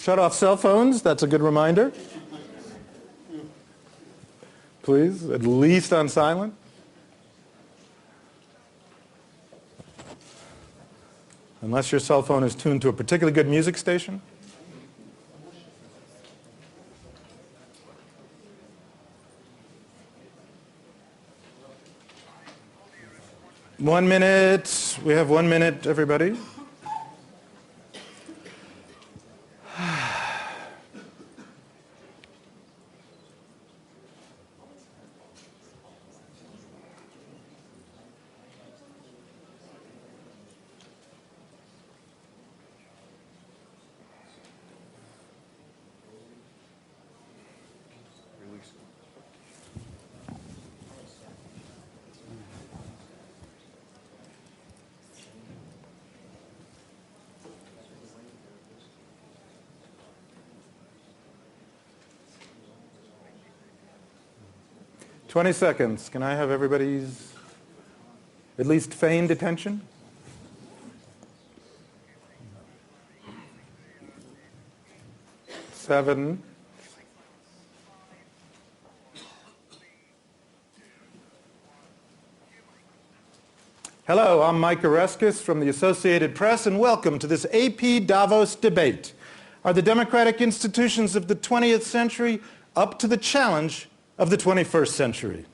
Shut off cell phones, that's a good reminder. Please, at least on silent. Unless your cell phone is tuned to a particularly good music station. One minute. We have 1 minute, everybody. "20 seconds. Can I have everybody's at least feigned attention?" Seven. Hello, I'm Mike Oreskes from the Associated Press, and welcome to this AP Davos debate. Are the democratic institutions of the 20th century up to the challenge of the 21st century?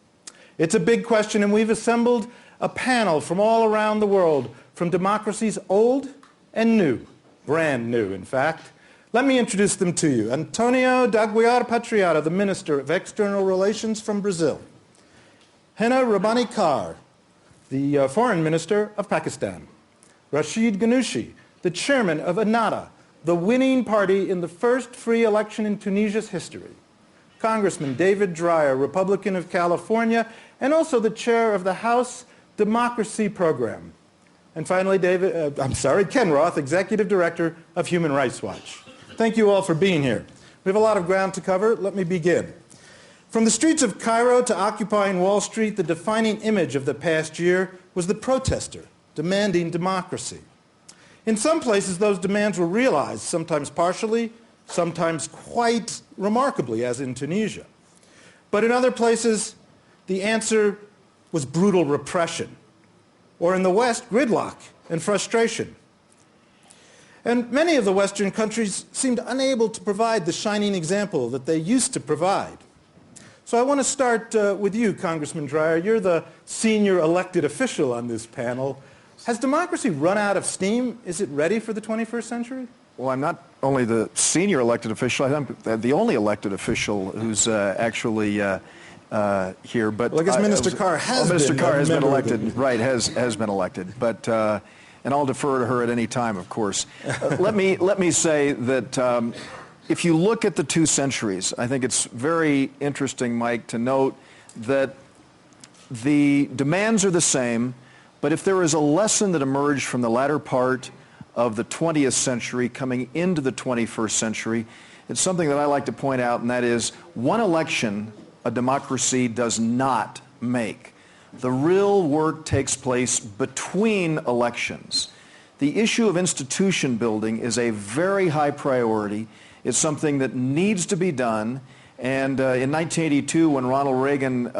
It's a big question, and we've assembled a panel from all around the world, from democracies old and new, brand new, in fact. Let me introduce them to you. Antonio Aguiar Patriota, the Minister of External Relations from Brazil. Hina Rabbani Khar, the Foreign Minister of Pakistan. Rached Ghannoushi, the Chairman of Ennahdha, the winning party in the first free election in Tunisia's history. Congressman David Dreier, Republican of California, and also the chair of the House Democracy Program. And finally, Ken Roth, Executive Director of Human Rights Watch. Thank you all for being here. We have a lot of ground to cover. Let me begin. From the streets of Cairo to occupying Wall Street, the defining image of the past year was the protester demanding democracy. In some places, those demands were realized, sometimes partially, sometimes quite remarkably, as in Tunisia. But in other places, the answer was brutal repression, or in the West, gridlock and frustration. And many of the Western countries seemed unable to provide the shining example that they used to provide. So I want to start with you, Congressman Dreier. You're the senior elected official on this panel. Has democracy run out of steam? Is it ready for the 21st century? Well, I'm not only the senior elected official, I'm the only elected official who's actually here. But well, I guess Minister Khar has been. Mr. Khar has been elected, right, has been elected. But, and I'll defer to her at any time, of course. Let me say that if you look at the 2 centuries, I think it's very interesting, Mike, to note that the demands are the same, but if there is a lesson that emerged from the latter part of the 20th century coming into the 21st century, it's something that I like to point out, and that is one election a democracy does not make. The real work takes place between elections. The issue of institution building is a very high priority. It's something that needs to be done. And in 1982, when Ronald Reagan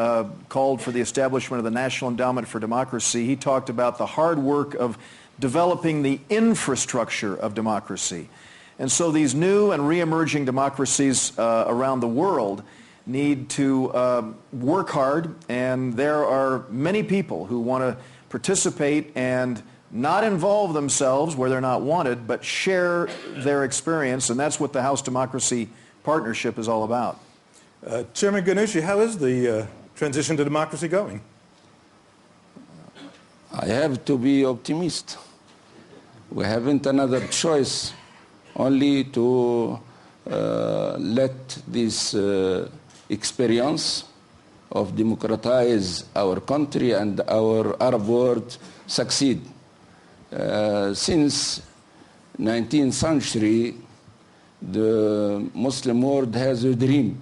called for the establishment of the National Endowment for Democracy, he talked about the hard work of developing the infrastructure of democracy. And so these new and re-emerging democracies around the world need to work hard, and there are many people who want to participate and not involve themselves where they're not wanted, but share their experience, and that's what the House Democracy Partnership is all about. Chairman Ghannoushi, how is the transition to democracy going? I have to be optimist. We haven't another choice, only to let this experience of democratize our country and our Arab world succeed. Since 19th century, the Muslim world has a dream.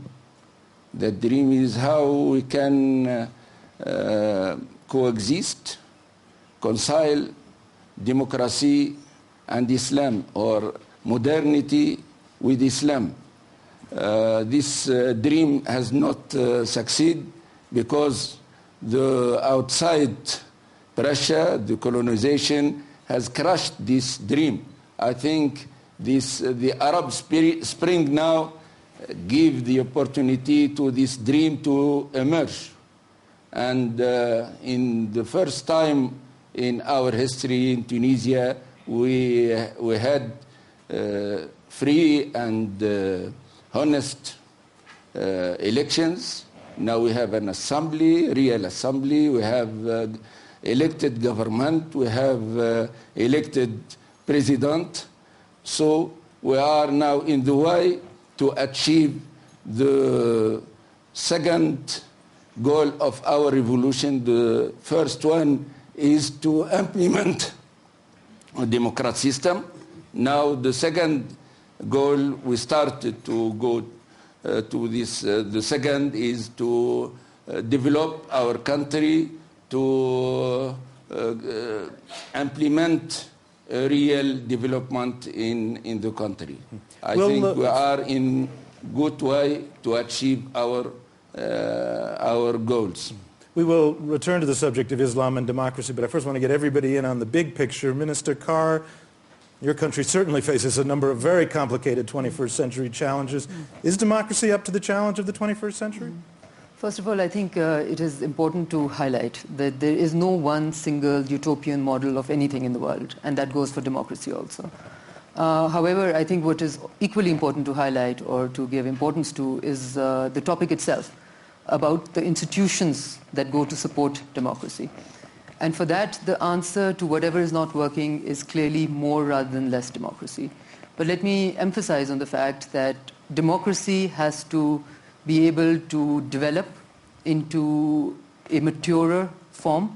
That dream is how we can coexist, concile democracy and Islam, or modernity with Islam. This dream has not succeeded because the outside pressure, the colonization, has crushed this dream. I think the Arab Spring now give the opportunity to this dream to emerge. And in the first time in our history in Tunisia, we had free and honest elections. Now we have an assembly, real assembly. We have elected government. We have elected president. So we are now in the way to achieve the second goal of our revolution. The first one is to implement a democratic system. Now the second goal, we started to go to this. The second is to develop our country, to implement a real development in the country. I think we are in good way to achieve our goals. We will return to the subject of Islam and democracy, but I first want to get everybody in on the big picture. Minister Khar, your country certainly faces a number of very complicated 21st century challenges. Is democracy up to the challenge of the 21st century? First of all, I think it is important to highlight that there is no one single utopian model of anything in the world, and that goes for democracy also. However, I think what is equally important to highlight or to give importance to is the topic itself, about the institutions that go to support democracy. And for that, the answer to whatever is not working is clearly more rather than less democracy. But let me emphasize on the fact that democracy has to be able to develop into a maturer form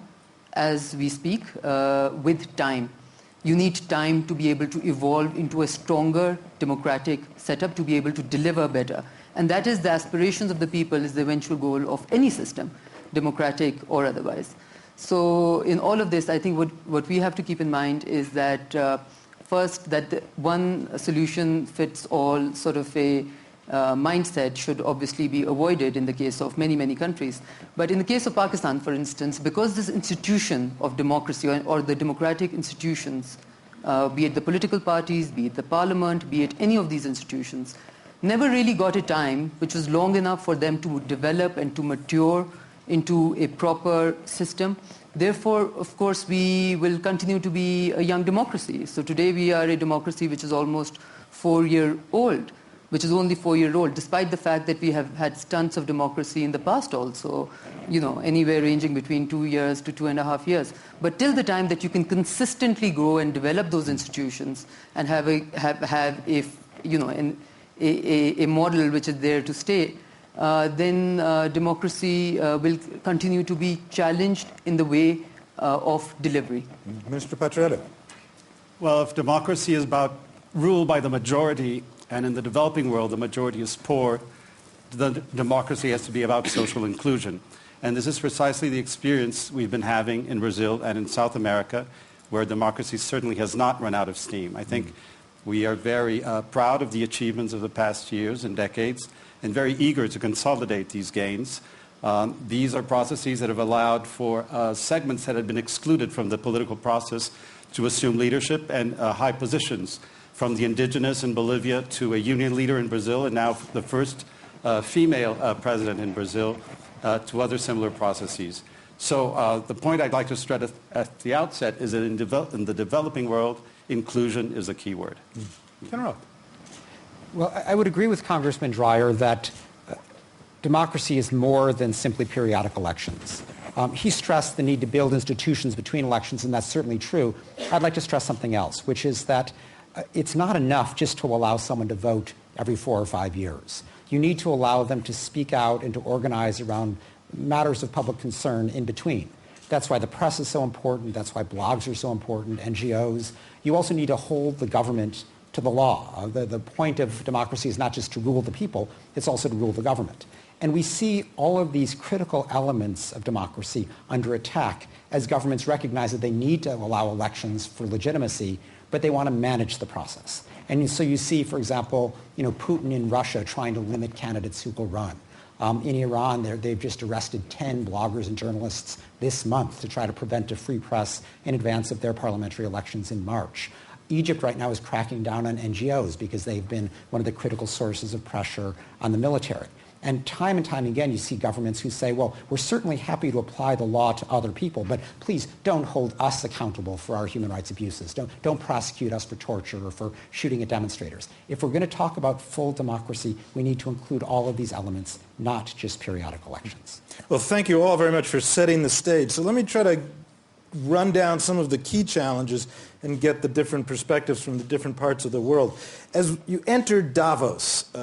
as we speak with time. You need time to be able to evolve into a stronger democratic setup to be able to deliver better. And that is the aspirations of the people, is the eventual goal of any system, democratic or otherwise. So in all of this, I think what we have to keep in mind is that first, that one solution fits all sort of a mindset should obviously be avoided in the case of many, many countries. But in the case of Pakistan, for instance, because this institution of democracy or the democratic institutions, be it the political parties, be it the parliament, be it any of these institutions, never really got a time which was long enough for them to develop and to mature into a proper system. Therefore, of course, we will continue to be a young democracy. So today we are a democracy which is almost 4-year-old, which is only 4-year-old, despite the fact that we have had stunts of democracy in the past also, anywhere ranging between 2 years to 2.5 years. But till the time that you can consistently grow and develop those institutions and have a model which is there to stay, then democracy will continue to be challenged in the way of delivery. Mr. Patriota. Well, if democracy is about rule by the majority, and in the developing world the majority is poor, the democracy has to be about social inclusion. And this is precisely the experience we've been having in Brazil and in South America, where democracy certainly has not run out of steam. I think we are very proud of the achievements of the past years and decades, and very eager to consolidate these gains. These are processes that have allowed for segments that had been excluded from the political process to assume leadership and high positions, from the indigenous in Bolivia to a union leader in Brazil, and now the first female president in Brazil, to other similar processes. So the point I'd like to stress at the outset is that in the developing world, inclusion is a key word. Kenneth. Well, I would agree with Congressman Dreier that democracy is more than simply periodic elections. He stressed the need to build institutions between elections, and that's certainly true. I'd like to stress something else, which is that it's not enough just to allow someone to vote every 4 or 5 years. You need to allow them to speak out and to organize around matters of public concern in between. That's why the press is so important. That's why blogs are so important, NGOs. You also need to hold the government to the law. The point of democracy is not just to rule the people, it's also to rule the government. And we see all of these critical elements of democracy under attack as governments recognize that they need to allow elections for legitimacy, but they want to manage the process. And so you see, for example, Putin in Russia trying to limit candidates who will run. In Iran, they've just arrested 10 bloggers and journalists this month to try to prevent a free press in advance of their parliamentary elections in March. Egypt right now is cracking down on NGOs because they've been one of the critical sources of pressure on the military. And time again, you see governments who say, well, we're certainly happy to apply the law to other people, but please don't hold us accountable for our human rights abuses. Don't prosecute us for torture or for shooting at demonstrators. If we're going to talk about full democracy, we need to include all of these elements, not just periodic elections. Well, thank you all very much for setting the stage. So let me try to run down some of the key challenges and get the different perspectives from the different parts of the world. As you enter Davos,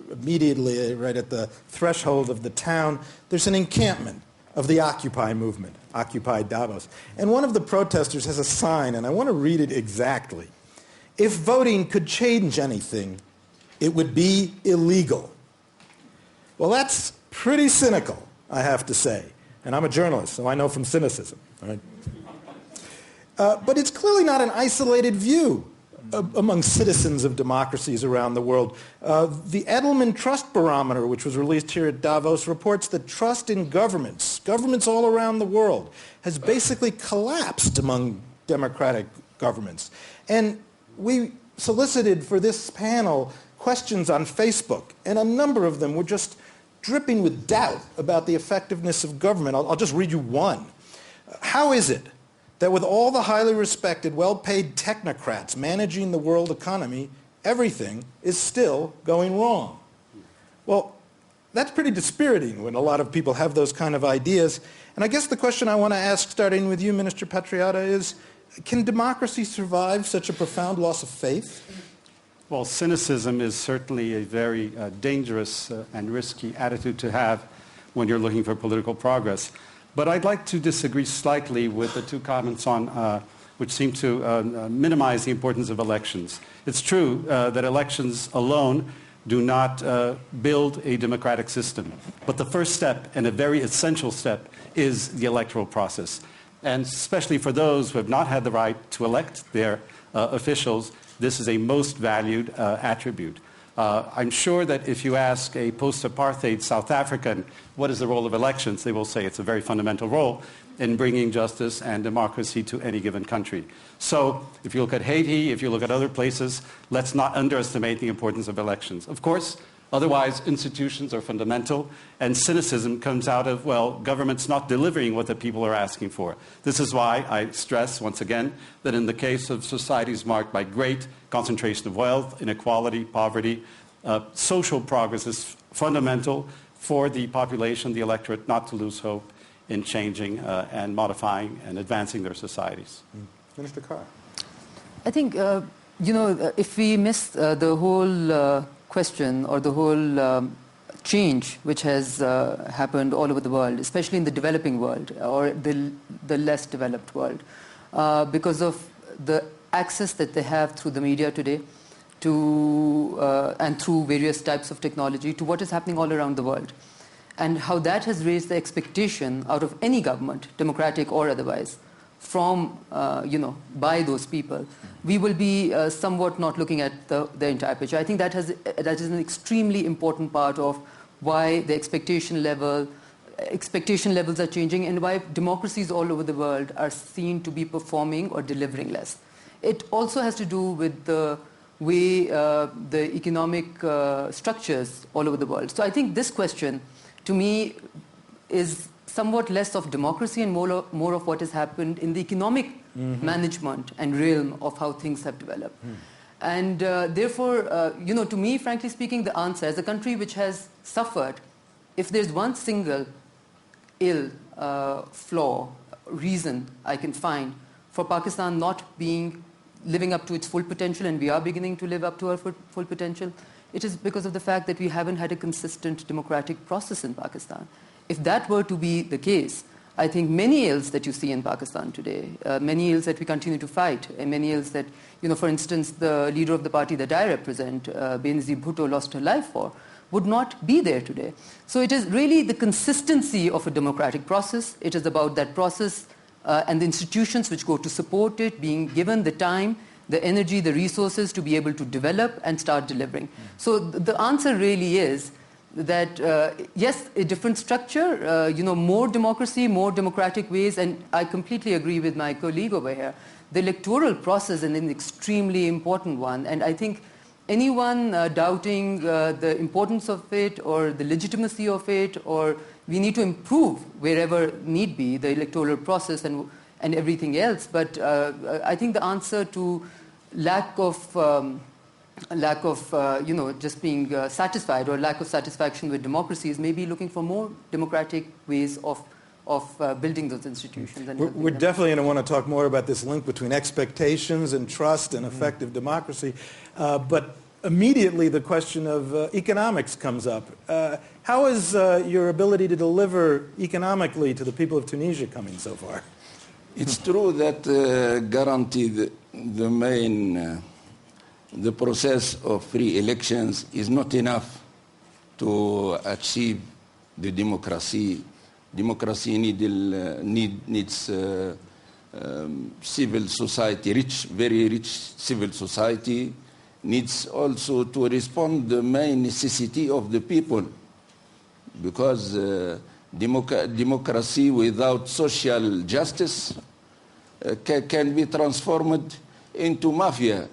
immediately right at the threshold of the town, there's an encampment of the Occupy movement, Occupy Davos. And one of the protesters has a sign, and I want to read it exactly. If voting could change anything, it would be illegal. Well, that's pretty cynical, I have to say. And I'm a journalist, so I know from cynicism. Right? But it's clearly not an isolated view among citizens of democracies around the world. The Edelman Trust Barometer, which was released here at Davos, reports that trust in governments all around the world, has basically collapsed among democratic governments. And we solicited for this panel questions on Facebook, and a number of them were just dripping with doubt about the effectiveness of government. I'll just read you one. How is it that with all the highly respected, well-paid technocrats managing the world economy, everything is still going wrong? Well, that's pretty dispiriting when a lot of people have those kind of ideas. And I guess the question I want to ask, starting with you, Minister Patriota, is, can democracy survive such a profound loss of faith? Well, cynicism is certainly a very dangerous and risky attitude to have when you're looking for political progress. But I'd like to disagree slightly with the two comments on which seem to minimize the importance of elections. It's true that elections alone do not build a democratic system. But the first step, and a very essential step, is the electoral process. And especially for those who have not had the right to elect their officials, this is a most valued attribute. I'm sure that if you ask a post-apartheid South African what is the role of elections, they will say it's a very fundamental role in bringing justice and democracy to any given country. So if you look at Haiti, if you look at other places, let's not underestimate the importance of elections. Of course, otherwise institutions are fundamental, and cynicism comes out of, well, government's not delivering what the people are asking for. This is why I stress once again that in the case of societies marked by great concentration of wealth, inequality, poverty, social progress is fundamental for the population, the electorate, not to lose hope in changing and modifying and advancing their societies. Minister Khar. I think, if we miss the whole question or the whole change which has happened all over the world, especially in the developing world or the less developed world, because of the access that they have through the media today to and through various types of technology to what is happening all around the world, and how that has raised the expectation out of any government, democratic or otherwise, from by those people, we will be somewhat not looking at the entire picture. I think that is an extremely important part of why the expectation levels are changing and why democracies all over the world are seen to be performing or delivering less. It also has to do with the way the economic structures all over the world. So I think this question, to me, is somewhat less of democracy and more of what has happened in the economic management and realm of how things have developed. And therefore, to me, frankly speaking, the answer, as a country which has suffered, if there's one single flaw, reason I can find for Pakistan not living up to its full potential, and we are beginning to live up to our full potential, it is because of the fact that we haven't had a consistent democratic process in Pakistan. If that were to be the case, I think many ills that you see in Pakistan today, many ills that we continue to fight, and many ills that, for instance, the leader of the party that I represent, Benazir Bhutto, lost her life for, would not be there today. So it is really the consistency of a democratic process. It is about that process and the institutions which go to support it being given the time the energy, the resources to be able to develop and start delivering. So the answer really is that, yes, a different structure, more democracy, more democratic ways, and I completely agree with my colleague over here. The electoral process is an extremely important one, and I think anyone doubting the importance of it or the legitimacy of it, or we need to improve wherever need be, the electoral process and everything else. But I think the answer to lack of just being satisfied or lack of satisfaction with democracy is maybe looking for more democratic ways of building those institutions. And we're definitely going to want to talk more about this link between expectations and trust and effective democracy. But immediately the question of economics comes up. How is your ability to deliver economically to the people of Tunisia coming so far? It's true that guarantee the main, the process of free elections is not enough to achieve the democracy. Democracy needs civil society, very rich civil society, needs also to respond to the main necessity of the people, because democracy without social justice can be transformed into mafia.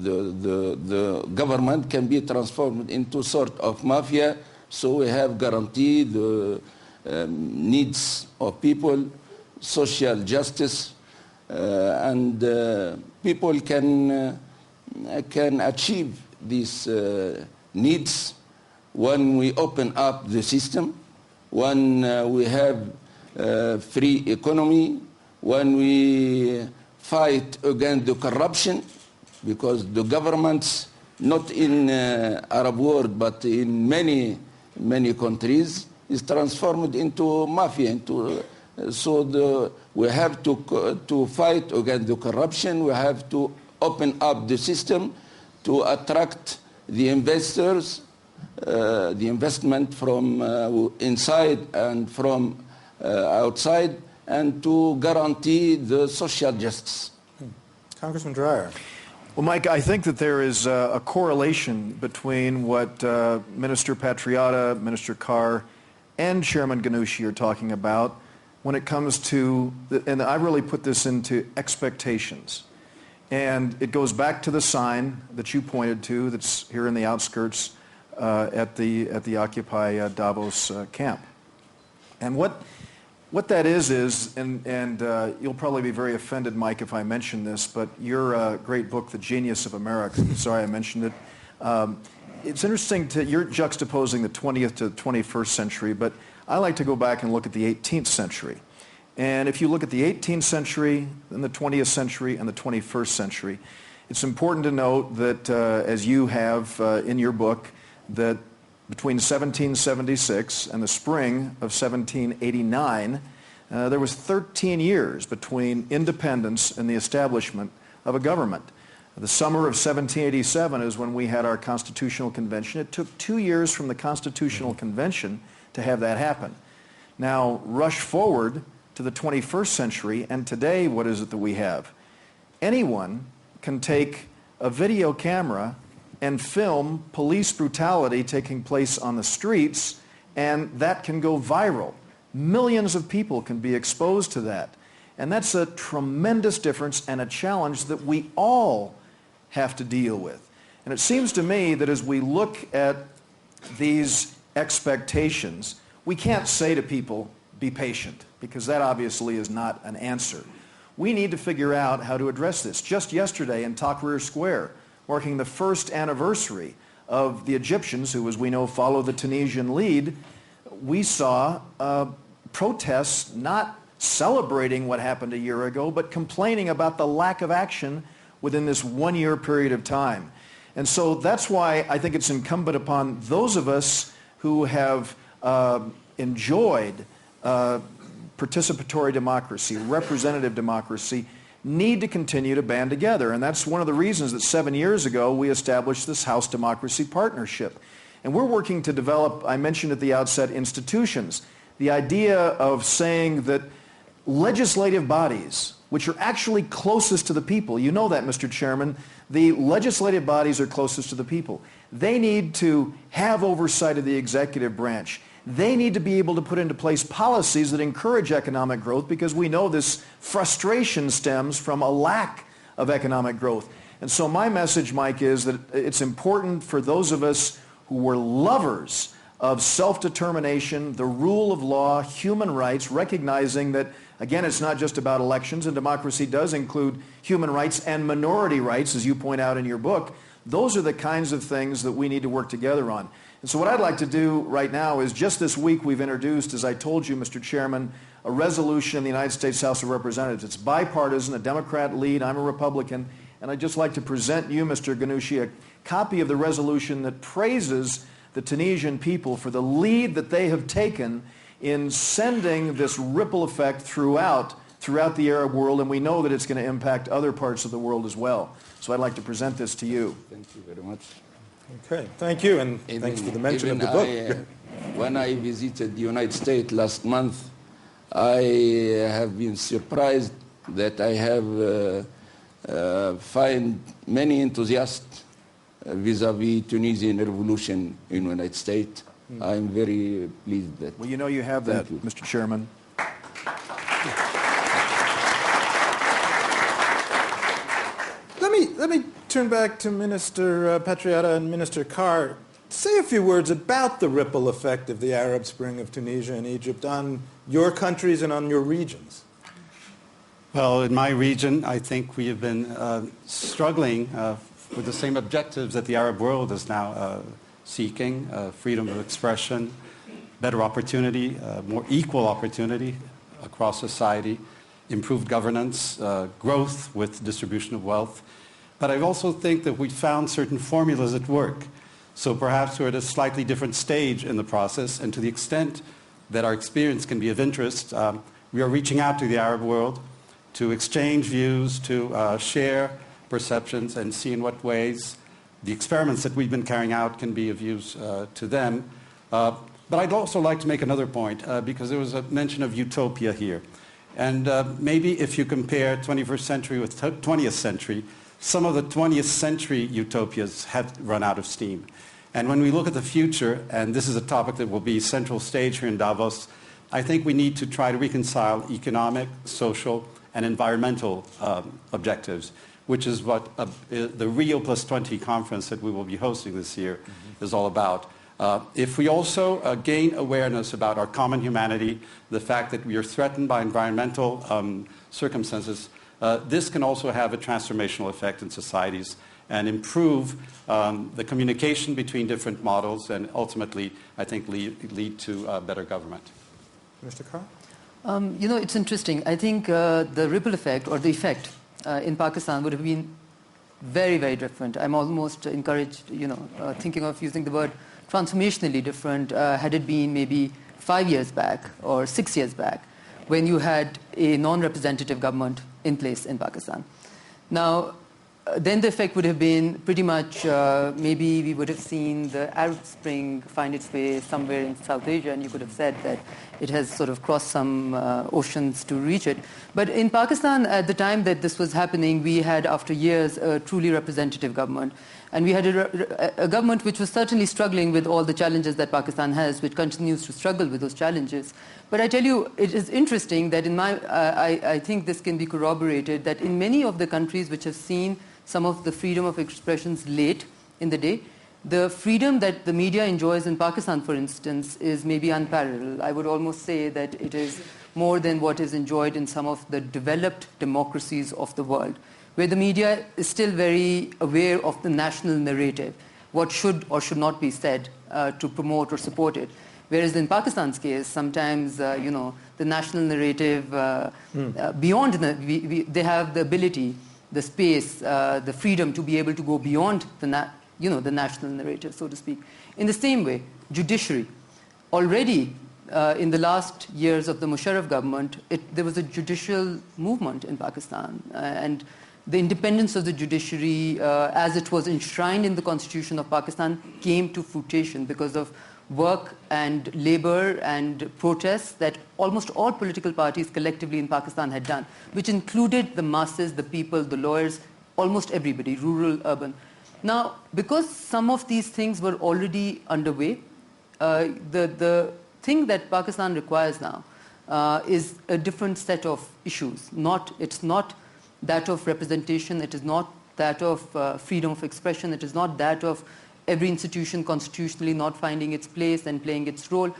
The government can be transformed into sort of mafia, so we have guaranteed the needs of people, social justice, and people can achieve these needs when we open up the system, when we have free economy, when we fight against the corruption, because the governments, not in Arab world, but in many countries, is transformed into mafia. We have to fight against the corruption. We have to open up the system to attract the investors, the investment from inside and from outside, and to guarantee the social justice. Congressman Dreier. Well, Mike, I think that there is a correlation between what Minister Patriota, Minister Khar, and Chairman Ghannoushi are talking about when it comes to, and I really put this into expectations. And it goes back to the sign that you pointed to that's here in the outskirts at the Occupy Davos camp. And what that is, and you'll probably be very offended, Mike, if I mention this, but your great book, The Genius of America, sorry I mentioned it, it's interesting you're juxtaposing the 20th to the 21st century, but I like to go back and look at the 18th century. And if you look at the 18th century, then the 20th century, and the 21st century, it's important to note that, as you have in your book, that between 1776 and the spring of 1789, there was 13 years between independence and the establishment of a government. The summer of 1787 is when we had our Constitutional Convention. It took 2 years from the Constitutional Convention to have that happen. Now, rush forward to the 21st century, and today, what is it that we have? Anyone can take a video camera and film police brutality taking place on the streets, and that can go viral. Millions of people can be exposed to that. And that's a tremendous difference and a challenge that we all have to deal with. And it seems to me that as we look at these expectations, we can't say to people, be patient, because that obviously is not an answer. We need to figure out how to address this. Just yesterday in Tahrir Square, marking the first anniversary of the Egyptians, who, as we know, follow the Tunisian lead, we saw protests not celebrating what happened a year ago, but complaining about the lack of action within this 1 year period of time. And so that's why I think it's incumbent upon those of us who have enjoyed participatory democracy, representative democracy, need to continue to band together. And that's one of the reasons that 7 years ago we established this House Democracy Partnership. And we're working to develop, I mentioned at the outset, institutions. The idea of saying that legislative bodies which are actually closest to the people. You know that, Mr. Chairman. The legislative bodies are closest to the people. They need to have oversight of the executive branch. They need to be able to put into place policies that encourage economic growth, because we know this frustration stems from a lack of economic growth. And so my message, Mike, is that it's important for those of us who were lovers of self-determination, the rule of law, human rights, recognizing that, again, it's not just about elections, and democracy does include human rights and minority rights, as you point out in your book. Those are the kinds of things that we need to work together on. And so what I'd like to do right now is, just this week we've introduced, as I told you, Mr. Chairman, a resolution in the United States House of Representatives. It's bipartisan, a Democrat lead, I'm a Republican, and I'd just like to present you, Mr. Ghannoushi, a copy of the resolution that praises the Tunisian people for the lead that they have taken in sending this ripple effect throughout the Arab world, and we know that it's going to impact other parts of the world as well. So I'd like to present this to you. Thank you very much. Okay, thank you, and thanks for the mention of the book. When I visited the United States last month, I have been surprised that I have find many enthusiasts vis-a-vis Tunisian revolution in the United States. I'm very pleased that. Well, you know you have that, Mr. Chairman. Let me turn back to Minister Patriota and Minister Khar. Say a few words about the ripple effect of the Arab Spring of Tunisia and Egypt on your countries and on your regions. Well, in my region, I think we have been struggling with the same objectives that the Arab world is now seeking: freedom of expression, better opportunity, more equal opportunity across society, improved governance, growth with distribution of wealth. But I also think that we found certain formulas at work. So perhaps we're at a slightly different stage in the process, and to the extent that our experience can be of interest, we are reaching out to the Arab world to exchange views, to share perceptions, and see in what ways the experiments that we've been carrying out can be of use to them. But I'd also like to make another point, because there was a mention of utopia here. And maybe if you compare 21st century with 20th century, some of the 20th century utopias have run out of steam. And when we look at the future, and this is a topic that will be central stage here in Davos, I think we need to try to reconcile economic, social, and environmental objectives, which is what the Rio +20 conference that we will be hosting this year is all about. If we also gain awareness about our common humanity, the fact that we are threatened by environmental circumstances, this can also have a transformational effect in societies and improve the communication between different models, and ultimately, I think, lead to better government. Mr. Khar? You know, it's interesting. I think the ripple effect, or the effect in Pakistan, would have been very, very different. I'm almost encouraged, thinking of using the word transformationally different had it been maybe 5 years back or 6 years back, when you had a non-representative government in place in Pakistan. Now, then the effect would have been pretty much, maybe we would have seen the Arab Spring find its way somewhere in South Asia, and you could have said that it has sort of crossed some oceans to reach it. But in Pakistan, at the time that this was happening, we had, after years, a truly representative government. And we had a government which was certainly struggling with all the challenges that Pakistan has, which continues to struggle with those challenges. But I tell you, it is interesting that I think this can be corroborated, that in many of the countries which have seen some of the freedom of expressions late in the day, the freedom that the media enjoys in Pakistan, for instance, is maybe unparalleled. I would almost say that it is more than what is enjoyed in some of the developed democracies of the world, where the media is still very aware of the national narrative, what should or should not be said to promote or support it. Whereas in Pakistan's case, sometimes, the national narrative, beyond, they have the ability, the space, the freedom to be able to go beyond the national narrative, so to speak. In the same way, judiciary. Already, in the last years of the Musharraf government, there was a judicial movement in Pakistan, and the independence of the judiciary, as it was enshrined in the Constitution of Pakistan, came to fruition because of work and labor and protests that almost all political parties collectively in Pakistan had done, which included the masses, the people, the lawyers, almost everybody, rural, urban. Now, because some of these things were already underway, the thing that Pakistan requires now is a different set of issues. It's not that of representation, it is not that of freedom of expression, it is not that of every institution constitutionally not finding its place and playing its role.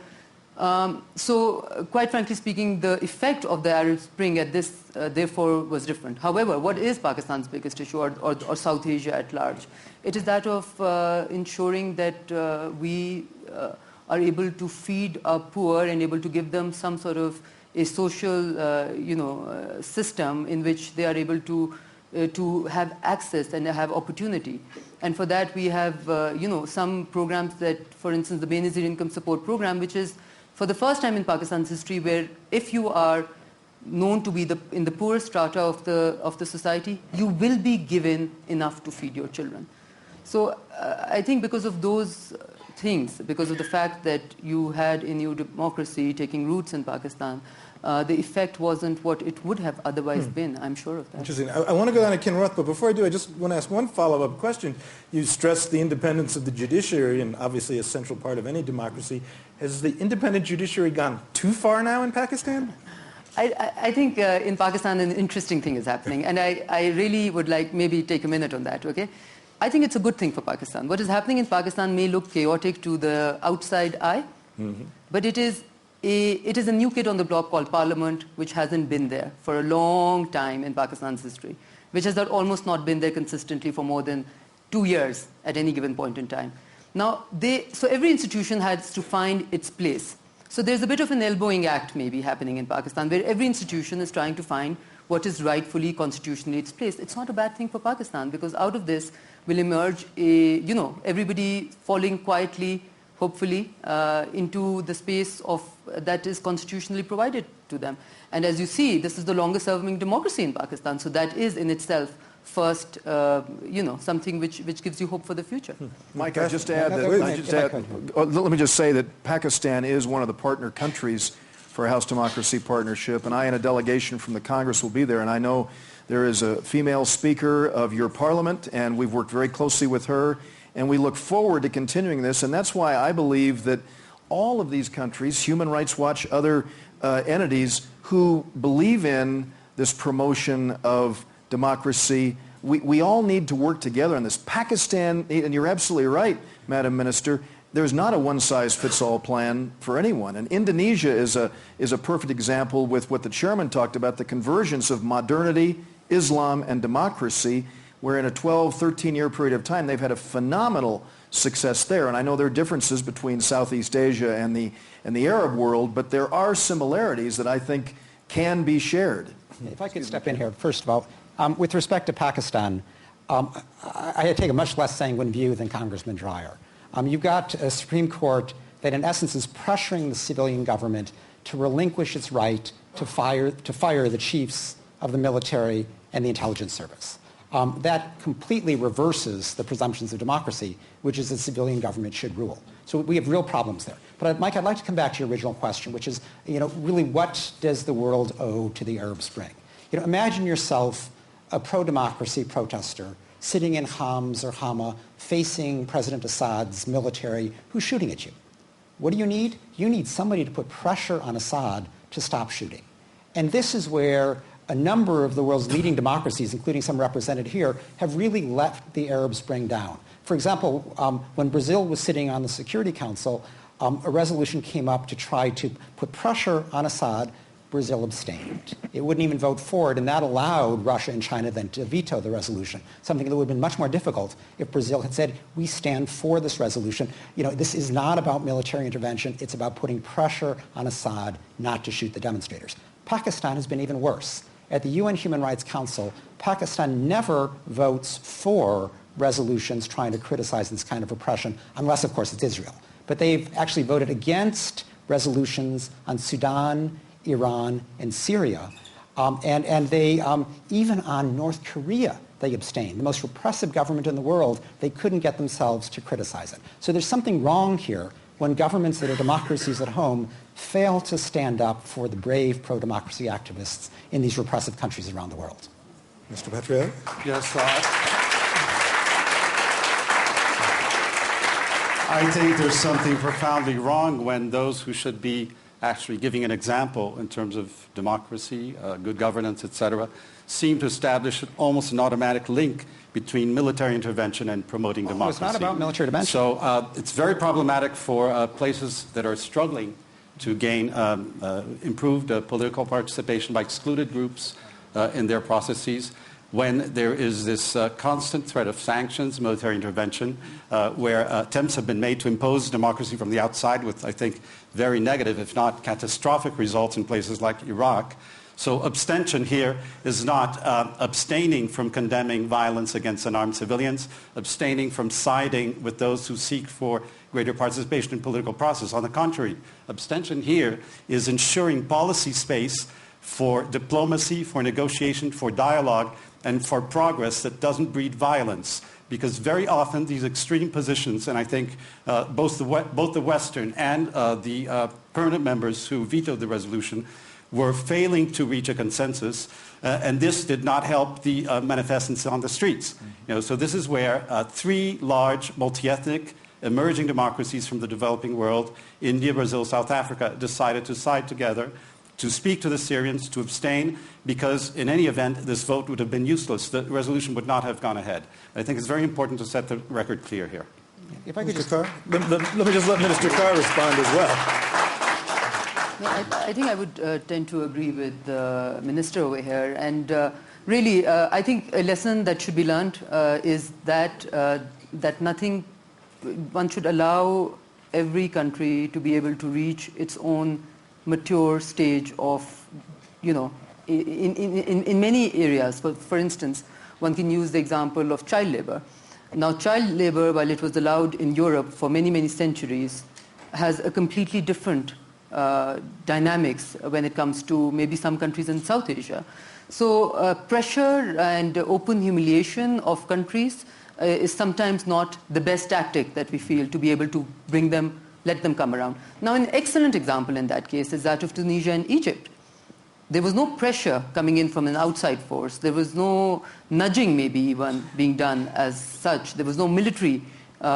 So, quite frankly speaking, the effect of the Arab Spring at this, therefore, was different. However, what is Pakistan's biggest issue, or South Asia at large? It is that of ensuring that we are able to feed our poor and able to give them some sort of a social, system in which they are able to have access and have opportunity. And for that, we have, some programs that, for instance, the Benazir Income Support Program, which is for the first time in Pakistan's history, where if you are known to be in the poorest strata of the society, you will be given enough to feed your children. So I think because of those things, because of the fact that you had a new democracy taking roots in Pakistan, the effect wasn't what it would have otherwise been. I'm sure of that. Interesting. I want to go down to Ken Roth, but before I do, I just want to ask one follow-up question. You stressed the independence of the judiciary, and obviously a central part of any democracy. Has the independent judiciary gone too far now in Pakistan? I think in Pakistan an interesting thing is happening, and I really would like maybe take a minute on that, okay? I think it's a good thing for Pakistan. What is happening in Pakistan may look chaotic to the outside eye, but it is a new kid on the block called Parliament, which hasn't been there for a long time in Pakistan's history, which has almost not been there consistently for more than 2 years at any given point in time. Now, so every institution has to find its place. So there's a bit of an elbowing act maybe happening in Pakistan, where every institution is trying to find what is rightfully constitutionally its place. It's not a bad thing for Pakistan, because out of this will emerge everybody falling quietly, hopefully, into the space that is constitutionally provided to them. And as you see, this is the longest serving democracy in Pakistan, so that is in itself first, something which gives you hope for the future. Mike, let me just say that Pakistan is one of the partner countries for House Democracy Partnership, and I and a delegation from the Congress will be there, and I know there is a female speaker of your parliament, and we've worked very closely with her, and we look forward to continuing this, and that's why I believe that all of these countries, Human Rights Watch, other entities who believe in this promotion of democracy, we all need to work together on this. Pakistan, and you're absolutely right, Madam Minister, there's not a one-size-fits-all plan for anyone. And Indonesia is a perfect example with what the chairman talked about, the convergence of modernity, Islam, and democracy, where in a 12, 13-year period of time, they've had a phenomenal success there. And I know there are differences between Southeast Asia and the Arab world, but there are similarities that I think can be shared. If I could step in here, first of all, with respect to Pakistan, I take a much less sanguine view than Congressman Dreier. You've got a Supreme Court that in essence is pressuring the civilian government to relinquish its right to fire the chiefs of the military and the intelligence service. That completely reverses the presumptions of democracy, which is that civilian government should rule. So we have real problems there. But Mike, I'd like to come back to your original question, which is, really what does the world owe to the Arab Spring? Imagine yourself a pro-democracy protester sitting in Homs or Hama facing President Assad's military who's shooting at you. What do you need? You need somebody to put pressure on Assad to stop shooting. And this is where a number of the world's leading democracies, including some represented here, have really let the Arab Spring down. For example, when Brazil was sitting on the Security Council, a resolution came up to try to put pressure on Assad. Brazil abstained. It wouldn't even vote for it, and that allowed Russia and China then to veto the resolution, something that would have been much more difficult if Brazil had said, we stand for this resolution. This is not about military intervention. It's about putting pressure on Assad not to shoot the demonstrators. Pakistan has been even worse. At the UN Human Rights Council, Pakistan never votes for resolutions trying to criticize this kind of oppression, unless, of course, it's Israel. But they've actually voted against resolutions on Sudan, Iran, and Syria. And they, even on North Korea, they abstained. The most repressive government in the world, they couldn't get themselves to criticize it. So there's something wrong here when governments that are democracies at home fail to stand up for the brave pro-democracy activists in these repressive countries around the world. Mr. Patriota? Yes, I think there's something profoundly wrong when those who should be actually giving an example in terms of democracy, good governance, etc., seem to establish almost an automatic link between military intervention and promoting democracy. It's not about military intervention. So it's very problematic for places that are struggling to gain improved political participation by excluded groups in their processes, when there is this constant threat of sanctions, military intervention, where attempts have been made to impose democracy from the outside with, I think, very negative, if not catastrophic results in places like Iraq. So abstention here is not abstaining from condemning violence against unarmed civilians, abstaining from siding with those who seek for greater participation in political process. On the contrary, abstention here is ensuring policy space for diplomacy, for negotiation, for dialogue, and for progress that doesn't breed violence. Because very often these extreme positions, and I think both the Western and the permanent members who vetoed the resolution were failing to reach a consensus, and this did not help the manifestants on the streets. So this is where three large multi-ethnic emerging democracies from the developing world, India, Brazil, South Africa, decided to side together to speak to the Syrians, to abstain, because in any event, this vote would have been useless. The resolution would not have gone ahead. I think it's very important to set the record clear here. If I could just... Khar? Let me just let Minister Khar respond as well. No, I think I would tend to agree with the minister over here. And really, I think a lesson that should be learned is that one should allow every country to be able to reach its own mature stage of, in many areas. For instance, one can use the example of child labor. Now, child labor, while it was allowed in Europe for many, many centuries, has a completely different dynamics when it comes to maybe some countries in South Asia. So pressure and open humiliation of countries is sometimes not the best tactic that we feel to be able to let them come around. Now, an excellent example in that case is that of Tunisia and Egypt. There was no pressure coming in from an outside force. There was no nudging maybe even being done as such. There was no military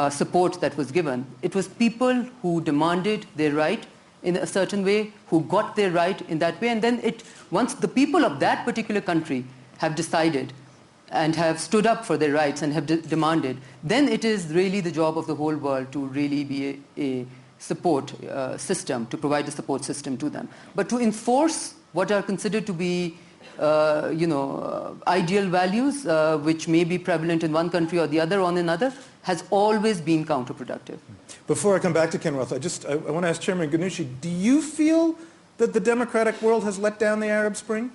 support that was given. It was people who demanded their right in a certain way, who got their right in that way, and then once the people of that particular country have decided and have stood up for their rights and have demanded, then it is really the job of the whole world to really be a support system, to provide a support system to them. But to enforce what are considered to be ideal values, which may be prevalent in one country or the other on another, has always been counterproductive. Before I come back to Ken Roth, I want to ask Chairman Ghannoushi, do you feel that the democratic world has let down the Arab Spring?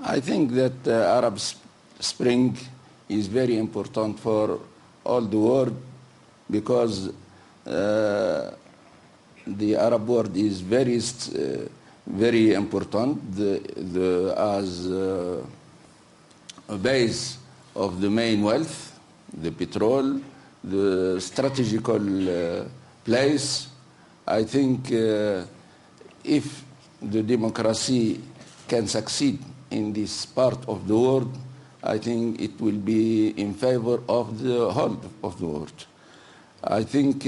I think that the Arab Spring is very important for all the world because the Arab world is very important as a base of the main wealth, the petrol, the strategical place. I think if the democracy can succeed in this part of the world, I think it will be in favor of the whole of the world. I think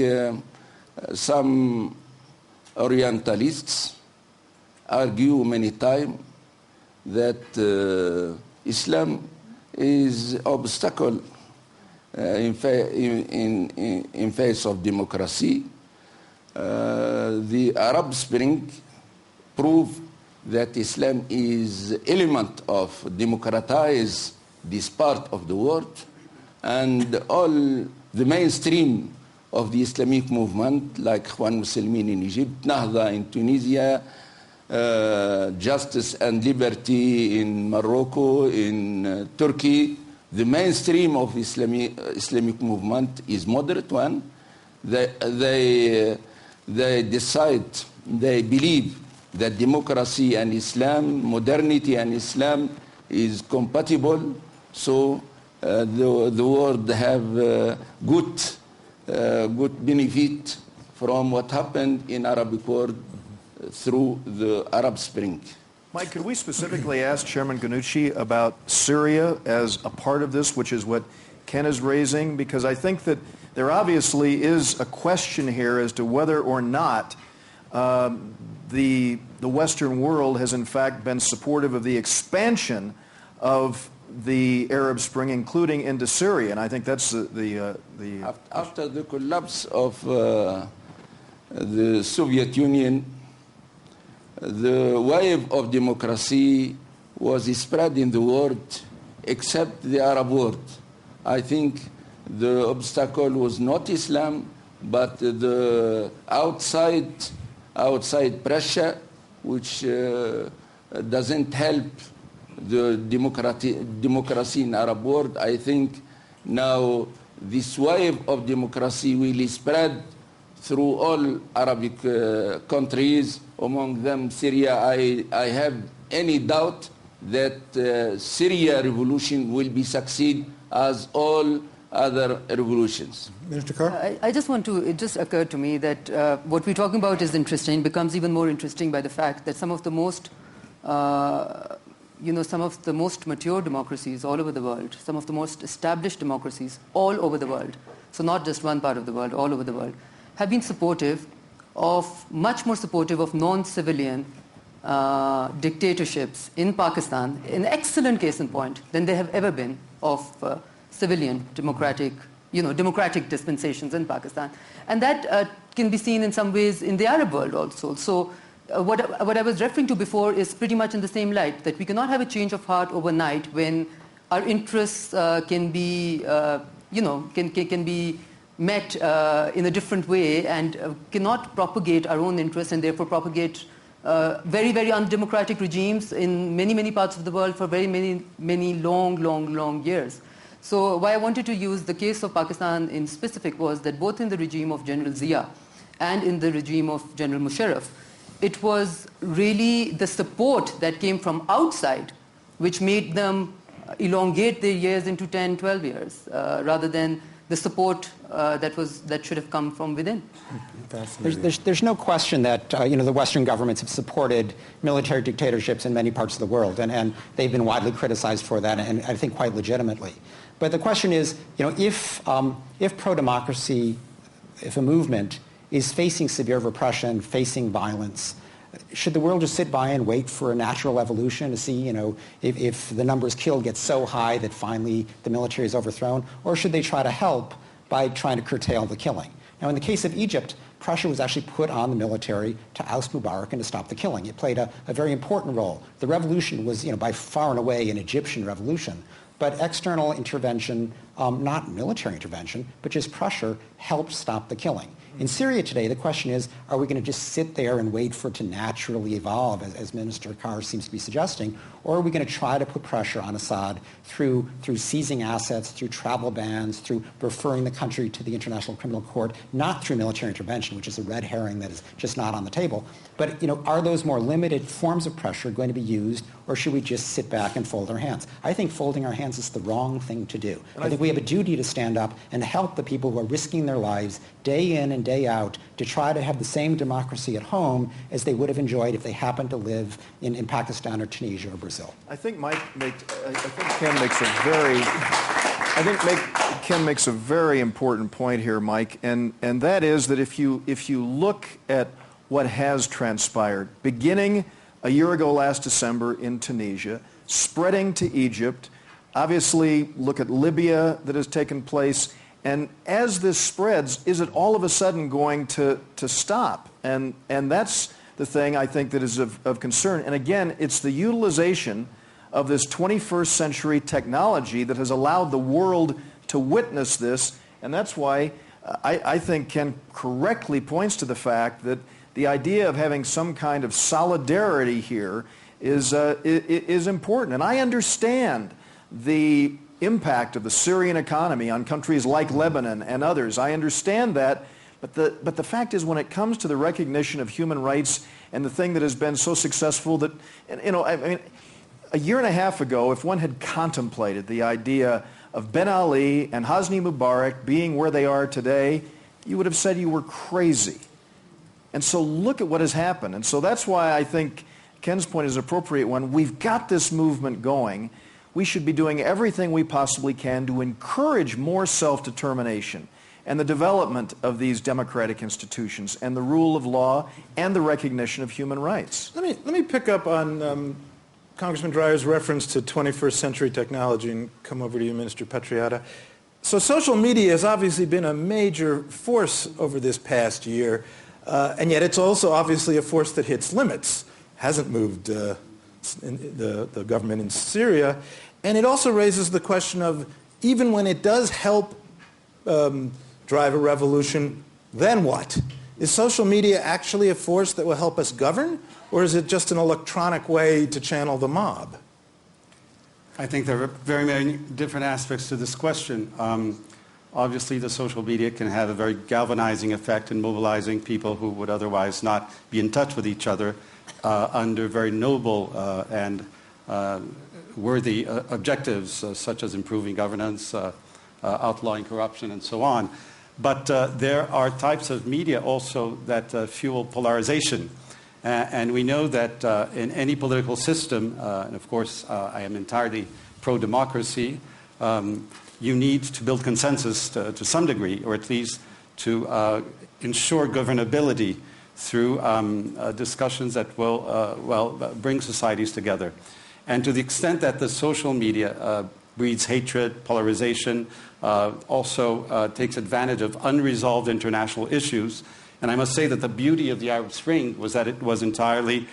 some Orientalists argue many times that Islam is an obstacle in face of democracy. The Arab Spring proved that Islam is element of democratize this part of the world, and all the mainstream of the Islamic movement, like Ikhwan Muslimin in Egypt, Ennahdha in Tunisia, Justice and Liberty in Morocco, in Turkey, the mainstream of Islamic movement is moderate one. They decide, they believe that democracy and Islam, modernity and Islam is compatible, so the world have good good benefit from what happened in Arabic world through the Arab Spring. Mike, could we specifically ask Chairman Ghannoushi about Syria as a part of this, which is what Ken is raising? Because I think that there obviously is a question here as to whether or not the Western world has in fact been supportive of the expansion of the Arab Spring, including into Syria, and I think that's the After the collapse of the Soviet Union, the wave of democracy was spread in the world except the Arab world. I think the obstacle was not Islam, but the outside pressure, which doesn't help the democracy in Arab world. I think now this wave of democracy will spread through all Arabic countries, among them Syria. I have any doubt that Syria revolution will be succeed as all other revolutions. Minister Khar? I just want to, it just occurred to me that what we're talking about is interesting, becomes even more interesting by the fact that some of the most, some of the most mature democracies all over the world, some of the most established democracies all over the world, so not just one part of the world, all over the world, have been supportive of, much more supportive of non-civilian dictatorships in Pakistan, an excellent case in point, than they have ever been of civilian democratic dispensations in Pakistan. And that can be seen in some ways in the Arab world also. So what I was referring to before is pretty much in the same light, that we cannot have a change of heart overnight when our interests can be, can be met in a different way, and cannot propagate our own interests and therefore propagate very, very undemocratic regimes in many, many parts of the world for very many, many long years. So why I wanted to use the case of Pakistan in specific was that both in the regime of General Zia and in the regime of General Musharraf, it was really the support that came from outside which made them elongate their years into 10, 12 years, rather than the support that should have come from within. There's no question that the Western governments have supported military dictatorships in many parts of the world, and they've been widely criticized for that, and I think quite legitimately. But the question is, if pro-democracy, if a movement is facing severe repression, facing violence, should the world just sit by and wait for a natural evolution to see, if the numbers killed get so high that finally the military is overthrown, or should they try to help by trying to curtail the killing? Now, in the case of Egypt, pressure was actually put on the military to oust Mubarak and to stop the killing. It played a very important role. The revolution was, by far and away an Egyptian revolution, but external intervention, not military intervention, but just pressure, helped stop the killing. In Syria today, the question is, are we going to just sit there and wait for it to naturally evolve, as Minister Khar seems to be suggesting, or are we going to try to put pressure on Assad through seizing assets, through travel bans, through referring the country to the International Criminal Court, not through military intervention, which is a red herring that is just not on the table. But, are those more limited forms of pressure going to be used, or should we just sit back and fold our hands? I think folding our hands is the wrong thing to do. I think we have a duty to stand up and help the people who are risking their lives day in and day out to try to have the same democracy at home as they would have enjoyed if they happened to live in Pakistan or Tunisia or Brazil. I think Ken makes a very important point here, Mike, and that is that if you look at what has transpired, beginning a year ago last December in Tunisia, spreading to Egypt, obviously look at Libya that has taken place, and as this spreads, is it all of a sudden going to stop? And that's the thing I think that is of concern. And again, it's the utilization of this 21st century technology that has allowed the world to witness this, and that's why I think Ken correctly points to the fact that the idea of having some kind of solidarity here is important. And I understand the impact of the Syrian economy on countries like Lebanon and others. I understand that, but the fact is, when it comes to the recognition of human rights and the thing that has been so successful that, a year and a half ago, if one had contemplated the idea of Ben Ali and Hosni Mubarak being where they are today, you would have said you were crazy. And so look at what has happened. And so that's why I think Ken's point is an appropriate one. We've got this movement going. We should be doing everything we possibly can to encourage more self-determination and the development of these democratic institutions and the rule of law and the recognition of human rights. Let me pick up on Congressman Dreier's reference to 21st century technology and come over to you, Minister Patriota. So social media has obviously been a major force over this past year, and yet it's also obviously a force that hits limits, hasn't moved the government in Syria, and it also raises the question of, even when it does help drive a revolution, then what? Is social media actually a force that will help us govern, or is it just an electronic way to channel the mob? I think there are very many different aspects to this question. Obviously, the social media can have a very galvanizing effect in mobilizing people who would otherwise not be in touch with each other under very noble and worthy objectives, such as improving governance, outlawing corruption, and so on. But there are types of media also that fuel polarization. And we know that in any political system, and of course I am entirely pro-democracy, you need to build consensus to some degree, or at least to ensure governability through discussions that will bring societies together. And to the extent that the social media breeds hatred, polarization, also takes advantage of unresolved international issues. And I must say that the beauty of the Arab Spring was that it was entirely,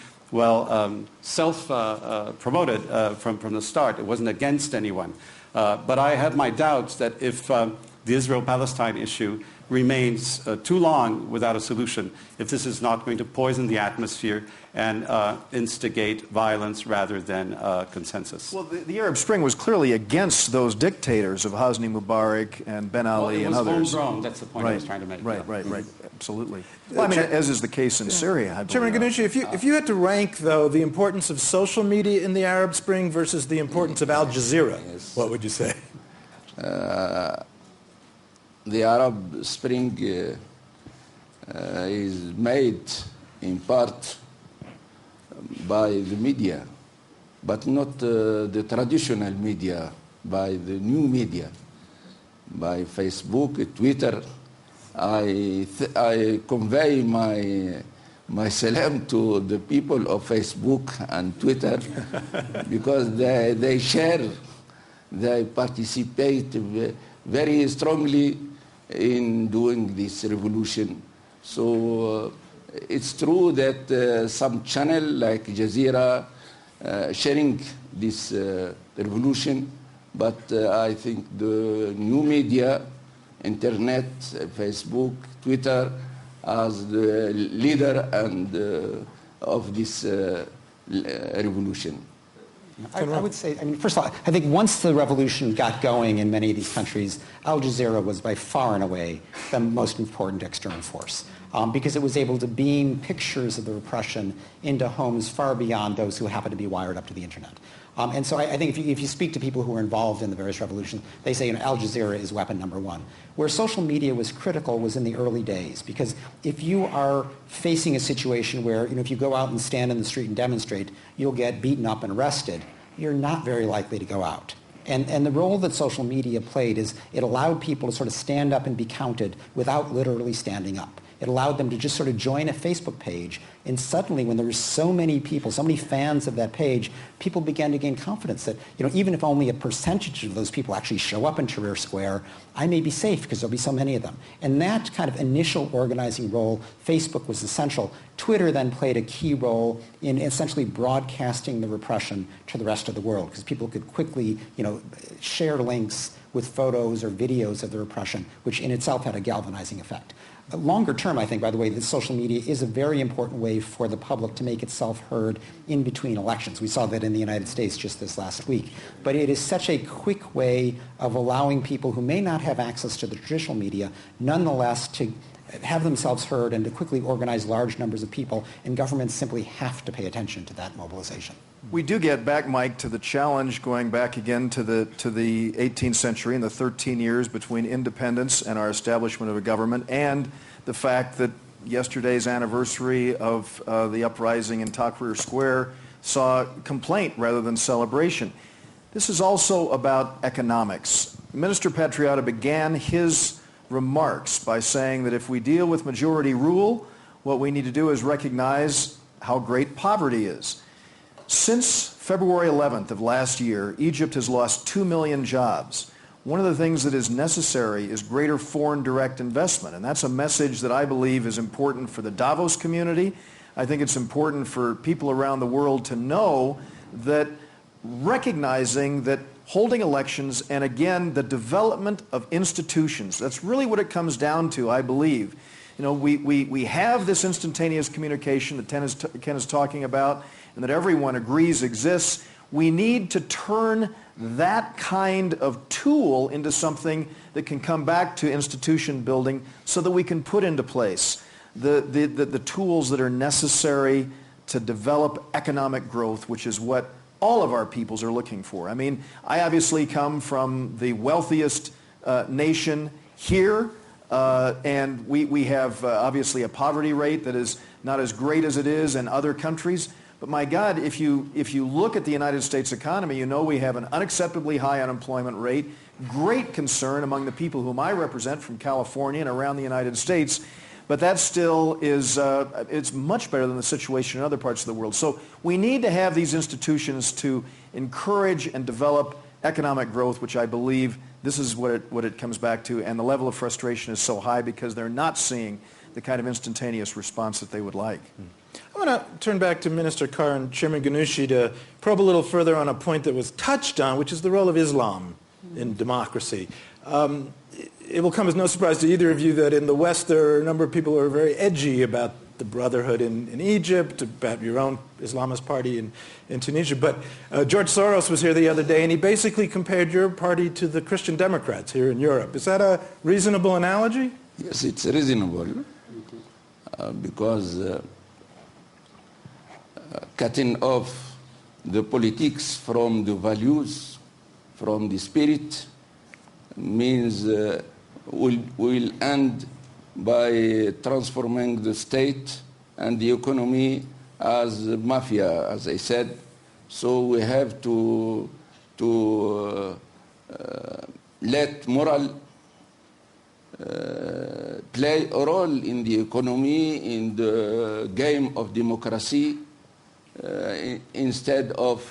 self-promoted from the start. It wasn't against anyone. But I have my doubts that if the Israel-Palestine issue remains too long without a solution, if this is not going to poison the atmosphere and instigate violence rather than consensus. Well, the Arab Spring was clearly against those dictators of Hosni Mubarak and Ben Ali and others. It was homegrown. That's the point I was trying to make. Right. Absolutely. Well, I mean, as is the case in Syria. I Chairman Ghannoushi, if you had to rank, though, the importance of social media in the Arab Spring versus the importance of Al Jazeera, what would you say? The Arab Spring is made in part by the media, but not the traditional media, by the new media, by Facebook, Twitter. I convey my salam to the people of Facebook and Twitter because they share, they participate very strongly in doing this revolution. So it's true that some channel like Jazeera sharing this revolution, but I think the new media, internet, Facebook, Twitter, as the leader and of this revolution. I would say, first of all, I think once the revolution got going in many of these countries, Al Jazeera was by far and away the most important external force because it was able to beam pictures of the repression into homes far beyond those who happen to be wired up to the internet. And so I think if you speak to people who were involved in the various revolutions, they say Al Jazeera is weapon number one. Where social media was critical was in the early days, because if you are facing a situation where, if you go out and stand in the street and demonstrate, you'll get beaten up and arrested, you're not very likely to go out. And the role that social media played is it allowed people to sort of stand up and be counted without literally standing up. It allowed them to just sort of join a Facebook page. And suddenly, when there were so many people, so many fans of that page, people began to gain confidence that, even if only a percentage of those people actually show up in Tahrir Square, I may be safe because there'll be so many of them. And that kind of initial organizing role, Facebook was essential. Twitter then played a key role in essentially broadcasting the repression to the rest of the world, because people could quickly, share links with photos or videos of the repression, which in itself had a galvanizing effect. Longer term, I think, by the way, that social media is a very important way for the public to make itself heard in between elections. We saw that in the United States just this last week. But it is such a quick way of allowing people who may not have access to the traditional media, nonetheless, to have themselves heard and to quickly organize large numbers of people, and governments simply have to pay attention to that mobilization. We do get back, Mike, to the challenge going back again to the 18th century and the 13 years between independence and our establishment of a government, and the fact that yesterday's anniversary of the uprising in Tahrir Square saw complaint rather than celebration. This is also about economics. Minister Patriota began his remarks by saying that if we deal with majority rule, what we need to do is recognize how great poverty is. Since February 11th of last year, Egypt has lost 2 million jobs. One of the things that is necessary is greater foreign direct investment, and that's a message that I believe is important for the Davos community. I think it's important for people around the world to know that recognizing that holding elections and, again, the development of institutions, that's really what it comes down to, I believe. You know, we have this instantaneous communication that Ken is talking about and that everyone agrees exists. We need to turn that kind of tool into something that can come back to institution building so that we can put into place the tools that are necessary to develop economic growth, which is what all of our peoples are looking for. I mean, I obviously come from the wealthiest nation here, and we have obviously a poverty rate that is not as great as it is in other countries. But my God, if you look at the United States economy, you know we have an unacceptably high unemployment rate, great concern among the people whom I represent from California and around the United States. But that still is, it's much better than the situation in other parts of the world. So we need to have these institutions to encourage and develop economic growth, which I believe this is what it comes back to. And the level of frustration is so high because they're not seeing the kind of instantaneous response that they would like. I want to turn back to Minister Khar and Chairman Ghannoushi to probe a little further on a point that was touched on, which is the role of Islam in democracy. It will come as no surprise to either of you that in the West there are a number of people who are very edgy about the Brotherhood in Egypt, about your own Islamist party in Tunisia. But George Soros was here the other day, and he basically compared your party to the Christian Democrats here in Europe. Is that a reasonable analogy? Yes, it's reasonable because cutting off the politics from the values, from the spirit, means we'll end by transforming the state and the economy as mafia, as I said. So we have to let moral play a role in the economy, in the game of democracy, instead of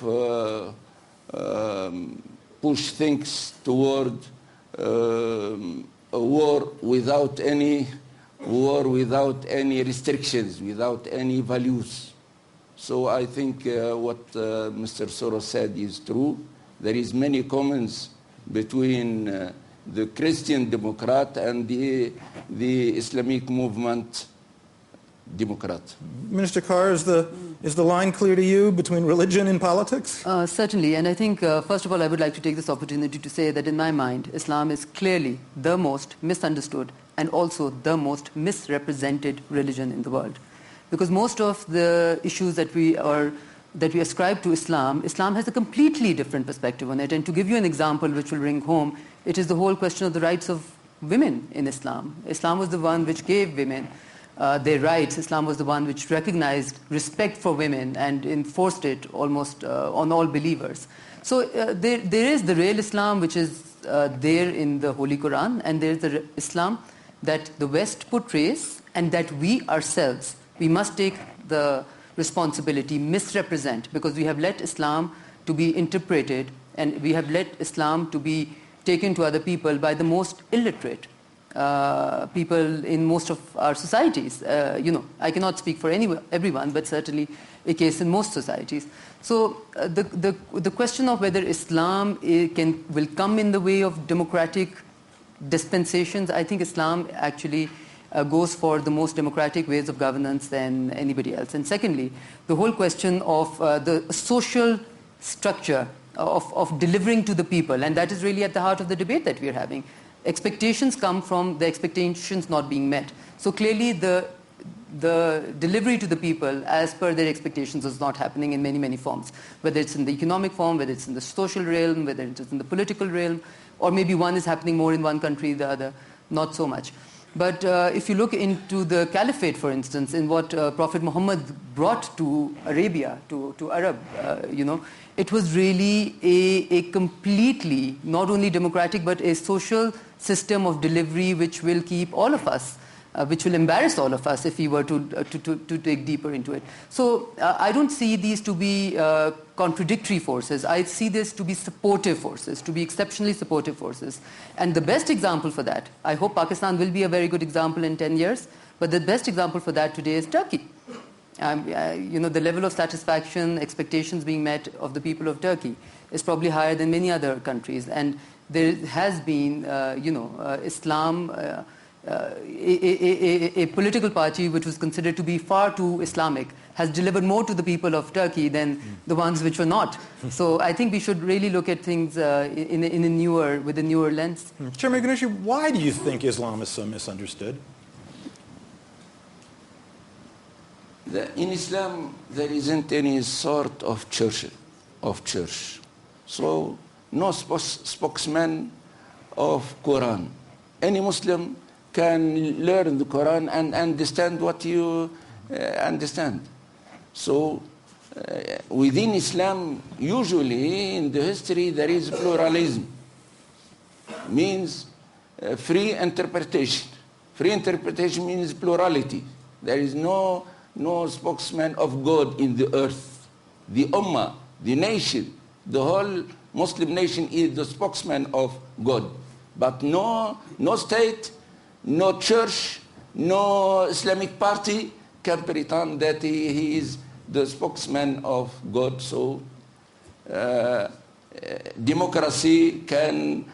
push things toward a war without any restrictions, without any values. So I think what Mr. Soros said is true. There is many comments between the Christian Democrat and the Islamic movement Democrat. Minister Khar, is the line clear to you between religion and politics? Certainly, and I think, first of all, I would like to take this opportunity to say that in my mind, Islam is clearly the most misunderstood and also the most misrepresented religion in the world. Because most of the issues that we ascribe to Islam has a completely different perspective on it. And to give you an example which will ring home, it is the whole question of the rights of women in Islam. Islam was the one which gave women their rights. Islam was the one which recognized respect for women and enforced it almost on all believers. So there is the real Islam which is there in the Holy Quran, and there is the Islam that the West portrays and that we ourselves, we must take the responsibility, misrepresent, because we have let Islam to be interpreted and we have let Islam to be taken to other people by the most illiterate people in most of our societies. I cannot speak for everyone, but certainly a case in most societies. So the question of whether Islam will come in the way of democratic dispensations, I think Islam actually goes for the most democratic ways of governance than anybody else. And secondly, the whole question of the social structure of delivering to the people, and that is really at the heart of the debate that we are having. Expectations come from the expectations not being met. So clearly the delivery to the people as per their expectations is not happening in many, many forms, whether it's in the economic form, whether it's in the social realm, whether it's in the political realm, or maybe one is happening more in one country, the other not so much. But if you look into the caliphate, for instance, in what Prophet Muhammad brought to Arabia, to Arab, it was really a completely, not only democratic, but a social system of delivery which will keep all of us, which will embarrass all of us if we were to dig deeper into it. So I don't see these to be contradictory forces. I see this to be supportive forces, to be exceptionally supportive forces. And the best example for that, I hope Pakistan will be a very good example in 10 years, but the best example for that today is Turkey. The level of satisfaction, expectations being met of the people of Turkey is probably higher than many other countries. And there has been, Islam, a political party which was considered to be far too Islamic has delivered more to the people of Turkey than the ones which were not. So I think we should really look at things with a newer lens. Chairman Ghannoushi, why do you think Islam is so misunderstood? In Islam, there isn't any sort of church. So no spokesman of Quran. Any Muslim can learn the Quran and understand what you understand. So within Islam, usually in the history, there is pluralism. Means free interpretation. Free interpretation means plurality. There is no spokesman of God in the earth. The Ummah, the nation, the whole Muslim nation is the spokesman of God. But no state, no church, no Islamic party can pretend that he is the spokesman of God. So democracy can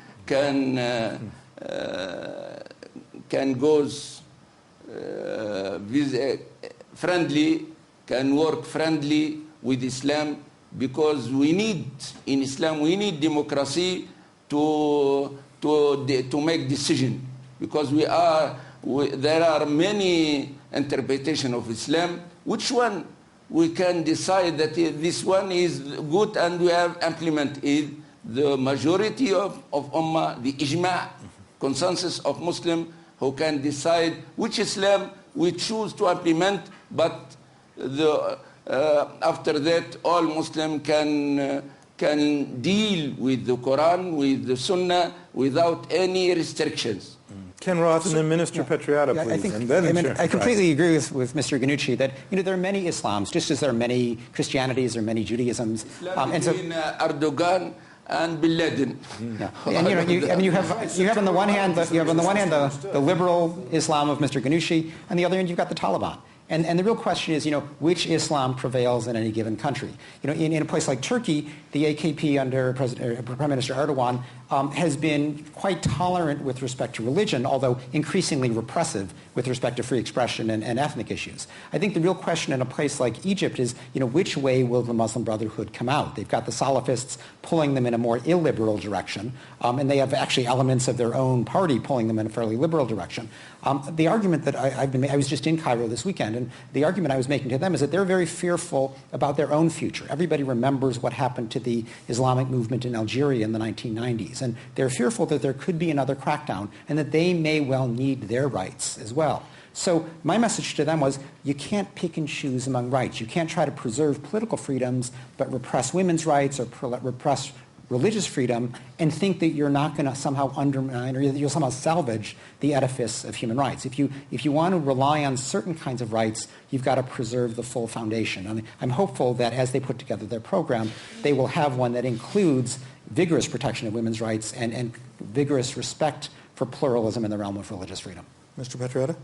goes friendly, can work friendly with Islam, because in Islam we need democracy to make decision, because there are many interpretations of Islam. Which one we can decide that this one is good and we have implemented? The majority of Ummah, the ijma', consensus of Muslim, who can decide which Islam we choose to implement, but after that all Muslim can deal with the Quran, with the Sunnah, without any restrictions. Ken Roth and then Minister Patriota, please. I completely agree with Mr. Ghannoushi that there are many Islams, just as there are many Christianities, there are many Judaisms. Between Erdogan and Bin Laden. Yeah. And you have on the one hand the liberal Islam of Mr. Ghannoushi, and the other hand you've got the Taliban. And the real question is, which Islam prevails in any given country? In a place like Turkey, the AKP under Prime Minister Erdogan has been quite tolerant with respect to religion, although increasingly repressive with respect to free expression and ethnic issues. I think the real question in a place like Egypt is, which way will the Muslim Brotherhood come out? They've got the Salafists pulling them in a more illiberal direction, and they have actually elements of their own party pulling them in a fairly liberal direction. The argument that I was just in Cairo this weekend, and the argument I was making to them is that they're very fearful about their own future. Everybody remembers what happened to the Islamic movement in Algeria in the 1990s, and they're fearful that there could be another crackdown and that they may well need their rights as well. So my message to them was, you can't pick and choose among rights. You can't try to preserve political freedoms but repress women's rights or repress religious freedom and think that you're not going to somehow undermine or you'll somehow salvage the edifice of human rights. If you want to rely on certain kinds of rights, you've got to preserve the full foundation. I'm hopeful that as they put together their program, they will have one that includes vigorous protection of women's rights and vigorous respect for pluralism in the realm of religious freedom. Mr. Patriota?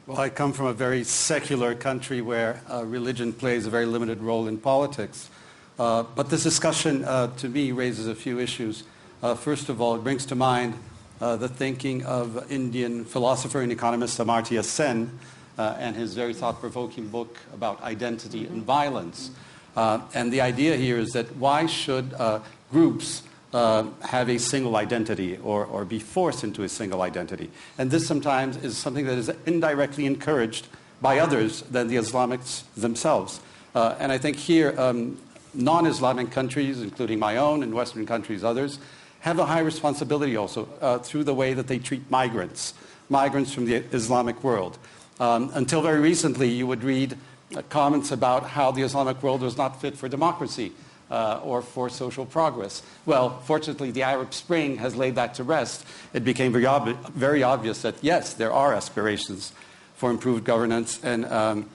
Well, I come from a very secular country where religion plays a very limited role in politics. But this discussion, to me, raises a few issues. First of all, it brings to mind the thinking of Indian philosopher and economist Amartya Sen and his very thought-provoking book about identity and violence. And the idea here is that why should groups have a single identity or be forced into a single identity. And this sometimes is something that is indirectly encouraged by others than the Islamics themselves. And I think here, non-Islamic countries, including my own and Western countries, others, have a high responsibility also through the way that they treat migrants from the Islamic world. Until very recently, you would read comments about how the Islamic world was not fit for democracy or for social progress. Well, fortunately, the Arab Spring has laid that to rest. It became very obvious that, yes, there are aspirations for improved governance and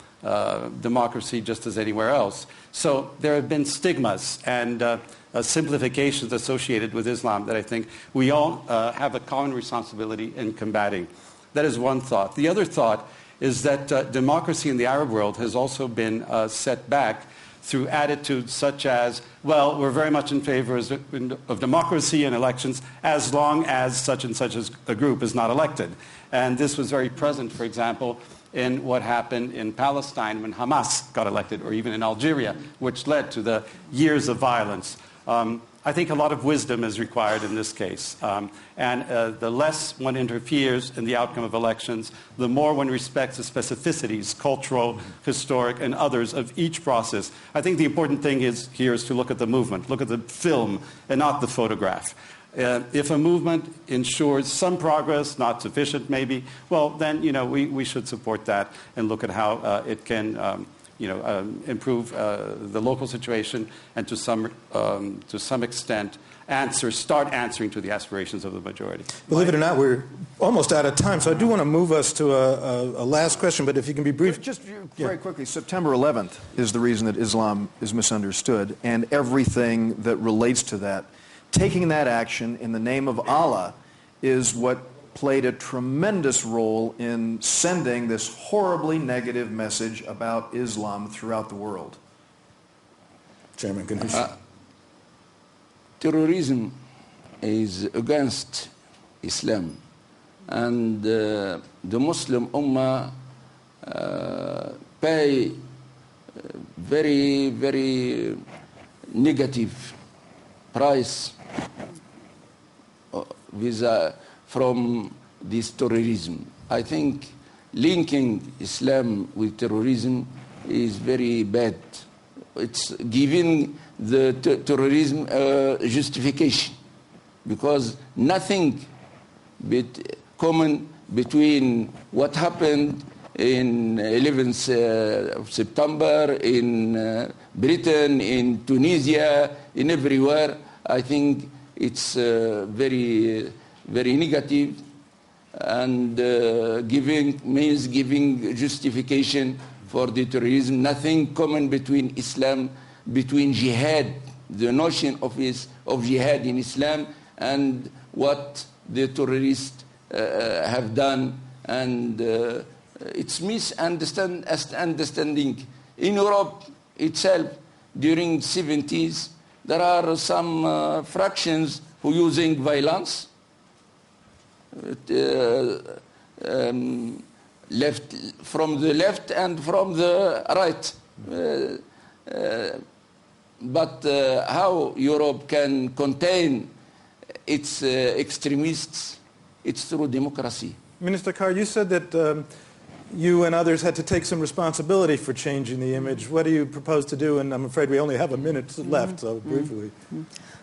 democracy just as anywhere else. So there have been stigmas and simplifications associated with Islam that I think we all have a common responsibility in combating. That is one thought. The other thought is that democracy in the Arab world has also been set back through attitudes such as, well, we're very much in favor of democracy and elections as long as such and such a group is not elected. And this was very present, for example, in what happened in Palestine when Hamas got elected, or even in Algeria, which led to the years of violence. I think a lot of wisdom is required in this case. And the less one interferes in the outcome of elections, the more one respects the specificities, cultural, historic, and others of each process. I think the important thing here is to look at the movement, look at the film, and not the photograph. If a movement ensures some progress, not sufficient maybe, well, then we should support that and look at how it can improve the local situation and to some extent start answering to the aspirations of the majority. Believe it or not, we're almost out of time, so I do want to move us to a last question, but if you can be brief. Just very quickly, September 11th is the reason that Islam is misunderstood, and everything that relates to that. Taking that action in the name of Allah is what played a tremendous role in sending this horribly negative message about Islam throughout the world. Chairman Ghannoushi. Terrorism is against Islam, and the Muslim Ummah pay very, very negative price from this terrorism. I think linking Islam with terrorism is very bad. It's giving the terrorism justification, because nothing common between what happened in 11th of September in Britain, in Tunisia, in everywhere. I think it's very, very negative, and giving justification for the terrorism. Nothing common between Islam, between jihad, the notion of jihad in Islam, and what the terrorists have done, and it's misunderstanding. In Europe itself, during the 70s, there are some fractions who using violence, from the left and from the right. But how Europe can contain its extremists, it's through democracy. Minister Khar, you said that you and others had to take some responsibility for changing the image. What do you propose to do? And I'm afraid we only have a minute left, so briefly.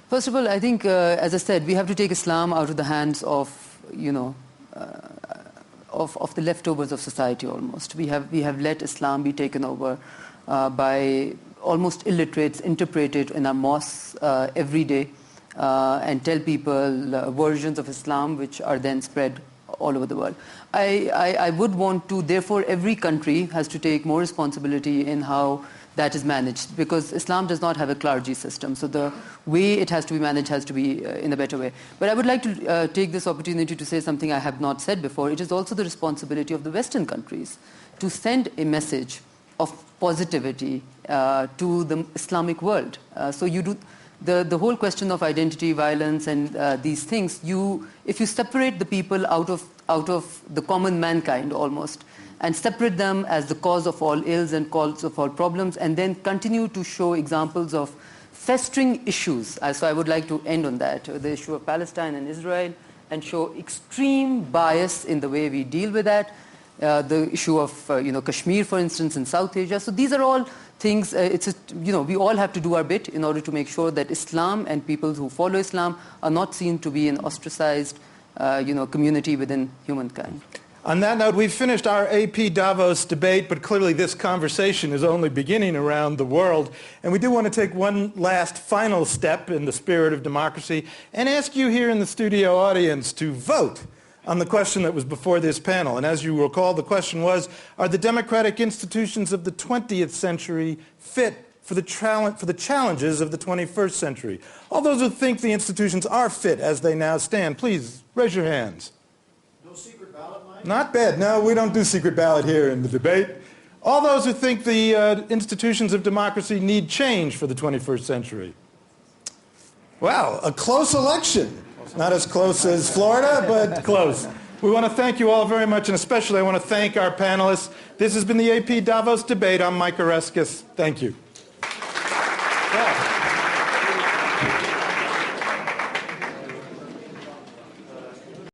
First of all, I think, as I said, we have to take Islam out of the hands of, of the leftovers of society almost. We have let Islam be taken over by almost illiterates, interpret it in our mosques every day, and tell people versions of Islam which are then spread all over the world. I would want to, therefore, every country has to take more responsibility in how that is managed, because Islam does not have a clergy system. So the way it has to be managed has to be in a better way. But I would like to take this opportunity to say something I have not said before. It is also the responsibility of the Western countries to send a message of positivity to the Islamic world. So you do the whole question of identity, violence, and these things. If you separate the people out of the common mankind almost, and separate them as the cause of all ills and cause of all problems, and then continue to show examples of festering issues. So I would like to end on that, the issue of Palestine and Israel, and show extreme bias in the way we deal with that. The issue of Kashmir, for instance, in South Asia. So these are all things. We all have to do our bit in order to make sure that Islam and people who follow Islam are not seen to be an ostracized, community within humankind. On that note, we've finished our AP Davos debate, but clearly this conversation is only beginning around the world. And we do want to take one last final step in the spirit of democracy and ask you here in the studio audience to vote on the question that was before this panel. And as you recall, the question was, are the democratic institutions of the 20th century fit for the challenges of the 21st century? All those who think the institutions are fit as they now stand, please raise your hands. No secret ballot, Mike? Not bad. No, we don't do secret ballot here in the debate. All those who think the institutions of democracy need change for the 21st century. Wow, a close election. Not as close as Florida, but close. We want to thank you all very much, and especially I want to thank our panelists. This has been the AP Davos debate. I'm Mike Oreskes. Thank you.